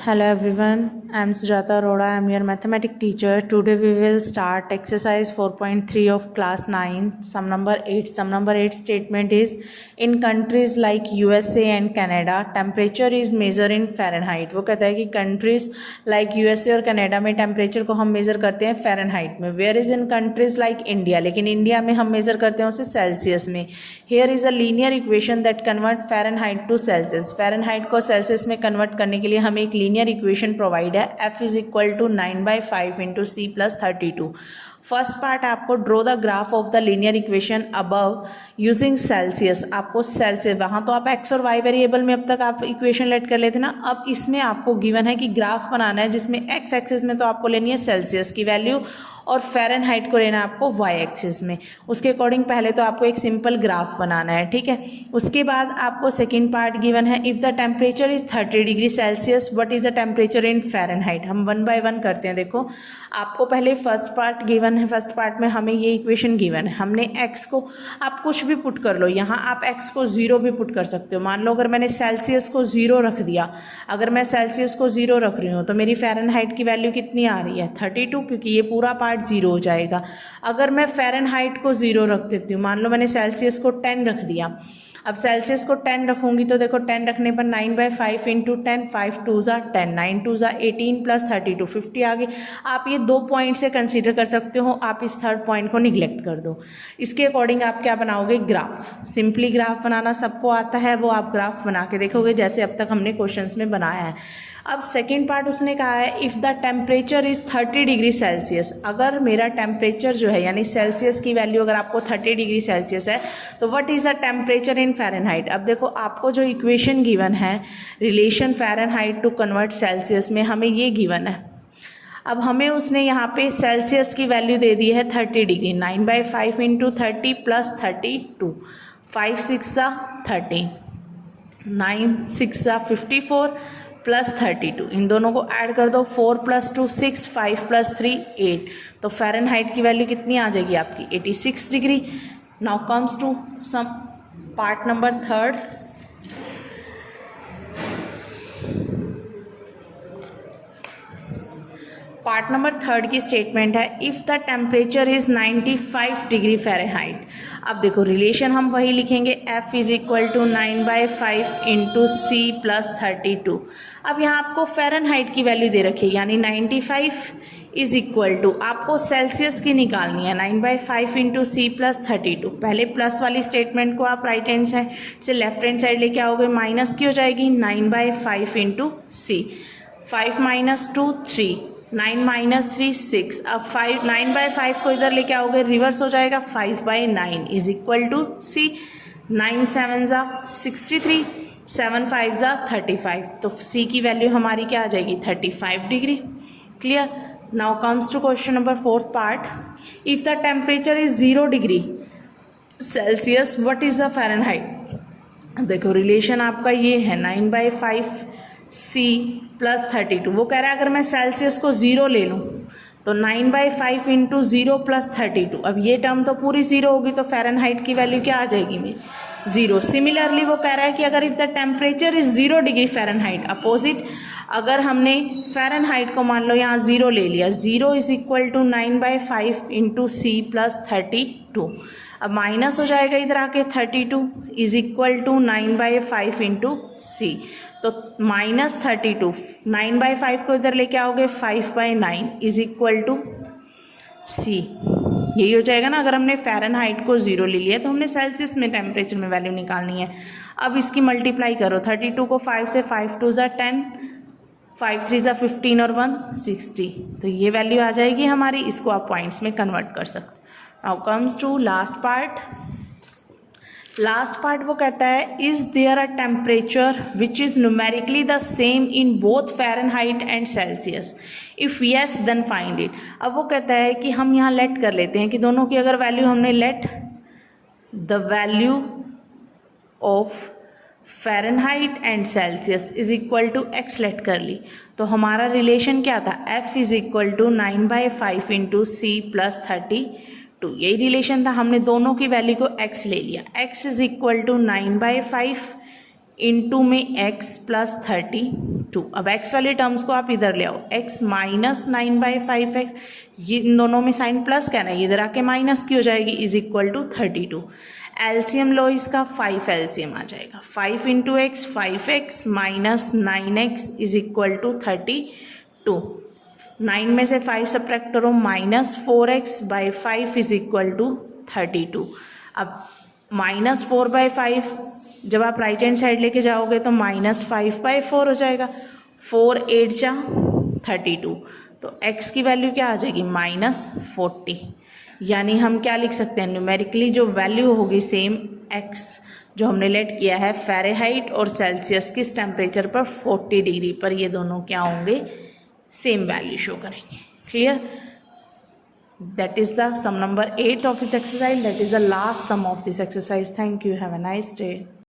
Hello everyone, I am Sujata Arora. I am your mathematics teacher. Today we will start exercise 4.3 of class 9, sum number 8. Sum number 8 statement is, in countries like USA and Canada, temperature is measured in Fahrenheit. वो कहता है कि countries like USA और Canada में temperature को हम measure करते हैं Fahrenheit में. Whereas in countries like India, लेकिन India में हम measure करते हैं उसे Celsius में. Here is a linear equation that convert Fahrenheit to Celsius. Fahrenheit को Celsius में convert करने के लिए हमें एक linear equation provide है. F is equal to 9/5 into C plus 32. First part आपको draw the graph of the linear equation above using Celsius. आपको सेल्सियस, वहाँ तो आप एक्स और वाई वेरिएबल में अब तक आप इक्वेशन लेट कर लेते ना. अब इसमें आपको गिवन है कि ग्राफ बनाना है जिसमें एक्स एक्सिस में तो आपको लेनी है सेल्सियस की वैल्यू और फ़ारेनहाइट को लेना है आपको वाई एक्सिस में. उसके अकॉर्डिंग पहले तो आपको एक सिंपल ग्राफ बनाना है, ठीक है. उसके बाद आपको सेकेंड पार्ट गिवन है, if the temperature is 30 degree Celsius what is the temperature in Fahrenheit. हम 1 बाय 1 करते हैं. देखो आपको पहले फर्स्ट पार्ट गिवन है. फर्स्ट पार्ट में हमें ये इक्वेशन गिवन है. हमने एक्स को, आप कुछ भी पुट कर लो, यहाँ आप एक्स को 0 भी पुट कर सकते हो. मान लो अगर मैंने सेल्सियस को 0 रख दिया, अगर मैं सेल्सियस को 0 रख रही हूँ तो मेरी फ़ारेनहाइट की वैल्यू कितनी आ रही है 32, क्योंकि ये पूरा पार्ट 0 हो जाएगा. अगर मैं फ़ारेनहाइट को 0 रख देती हूँ, मान लो मैंने सेल्सियस को 10 रख दिया. अब सेल्सियस को 10 रखूँगी तो देखो 10 रखने पर 9/5 इंटू 10, 5 2 ज़ा 10, 9 2 ज़ा 18 प्लस 32 50 आ गई. आप ये 2 पॉइंट से कंसीडर कर सकते हो. आप इस थर्ड पॉइंट को निगलेक्ट कर दो. इसके अकॉर्डिंग आप क्या बनाओगे, ग्राफ. सिंपली ग्राफ बनाना सबको आता है, वो आप ग्राफ बना के देखोगे जैसे अब तक हमने क्वेश्चंस में बनाया है. अब सेकेंड पार्ट उसने कहा है, if the temperature is 30 degree Celsius. अगर मेरा टेम्परेचर जो है यानी सेल्सियस की वैल्यू अगर आपको 30 डिग्री सेल्सियस है तो what is the temperature in Fahrenheit. अब देखो आपको जो इक्वेशन गिवन है relation Fahrenheit to convert Celsius में हमें ये गिवन है. अब हमें उसने यहाँ पे सेल्सियस की वैल्यू दे दी है 30 डिग्री. 9/5 इंटू 30 प्लस 32, 5 6 ज़ा 30, 9 6 ज़ा 54 प्लस 32. इन दोनों को ऐड कर दो. 4 + 2 6, 5 + 3 8. तो फ़ारेनहाइट की वैल्यू कितनी आ जाएगी आपकी 86 degree. Now comes to some part number third. Part number third की स्टेटमेंट है, if the temperature is 95 degree Fahrenheit. अब देखो रिलेशन हम वही लिखेंगे, F is equal to 9/5 into C plus 32. अब यहाँ आपको फ़ारेनहाइट की वैल्यू दे रखी है यानी 95 इज़ इक्वल टू आपको सेल्सियस की निकालनी है 9/5 इंटू C प्लस 32. पहले प्लस वाली स्टेटमेंट को आप राइट हैंड साइड से लेफ्ट हैंड साइड लेके आओगे, माइनस की हो जाएगी 9/5 इंटू C. 5 - 2 3, 9 - 3 6. अब 9/5 को इधर लेके आओगे, रिवर्स हो जाएगा 5/9 इज इक्वल टू C. 9 7 ज़ा 63, 7 5 ज़ा 35. तो C की वैल्यू हमारी क्या आ जाएगी 35 degree. Clear. Now comes to question number fourth part, if the temperature is 0 degree Celsius what is the Fahrenheit. देखो रिलेशन आपका ये है 9/5 C प्लस 32. वो कह रहा है अगर मैं सेल्सियस को 0 ले लूँ तो 9/5 इंटू 0 प्लस 32. अब ये टर्म तो पूरी 0 होगी तो फ़ारेनहाइट की वैल्यू क्या आ जाएगी मेरी 0. सिमिलरली वो कह रहा है कि अगर if the temperature is 0 degree Fahrenheit, opposite अगर हमने फ़ारेनहाइट को मान लो यहाँ 0 ले लिया, 0 is equal to 9/5 into C plus 32. अब माइनस हो जाएगा इधर आके 32 is equal to 9/5 into C. तो -32, 9/5 को इधर लेके आओगे 5/9 इज इक्वल टू C. यही हो जाएगा ना. अगर हमने फ़ारेनहाइट को 0 ले लिया तो हमने सेल्सियस में टेम्परेचर में वैल्यू निकालनी है. अब इसकी मल्टीप्लाई करो, 32 को 5 से, 5 2 ज़ा 10, 5 3 ज़ा 15 और 1 60. तो ये वैल्यू आ जाएगी हमारी. इसको आप पॉइंट्स में कन्वर्ट कर सकते. Now comes to last part. Last part वो कहता है, is there a temperature which is numerically the same in both Fahrenheit and Celsius. If yes then find it. अब वो कहता है कि हम यहाँ लेट कर लेते हैं कि दोनों की अगर वैल्यू हमने let the value of Fahrenheit and Celsius is equal to x let कर ली, तो हमारा रिलेशन क्या था, F is equal to 9/5 into C plus 32. यही रिलेशन था. हमने दोनों की वैल्यू को x ले लिया. x is equal to 9/5 into में x प्लस 32। अब x वाले टर्म्स को आप इधर ले आओ, x माइनस 9/5x, ये इन दोनों में साइन प्लस क्या ना, इधर आके माइनस की हो जाएगी, इज इक्वल टू 32। एलसीएम लो इसका 5 एलसीएम आ जाएगा, 5 into x 5x minus 9x is equal to 32। 9 में से 5 सब्ट्रैक्ट करो, minus 4x/5 is equal to 32। अब माइनस 4/5 जब आप राइट हैंड साइड लेके जाओगे तो -5/4 हो जाएगा, 4 8 जा 32, तो x की वैल्यू क्या आ जाएगी -40। यानी हम क्या लिख सकते हैं, न्यूमेरिकली जो वैल्यू होगी सेम x जो हमने लेट किया है फ़ारेनहाइट और सेल्सियस किस टेम्परेचर पर, 40 डिग्री पर, ये दोनों क्या होंगे, सेम वैल्यू शो करेंगे। Clear? That is the sum number 8 of this exercise. That is the last sum of this exercise. Thank you. Have a nice day.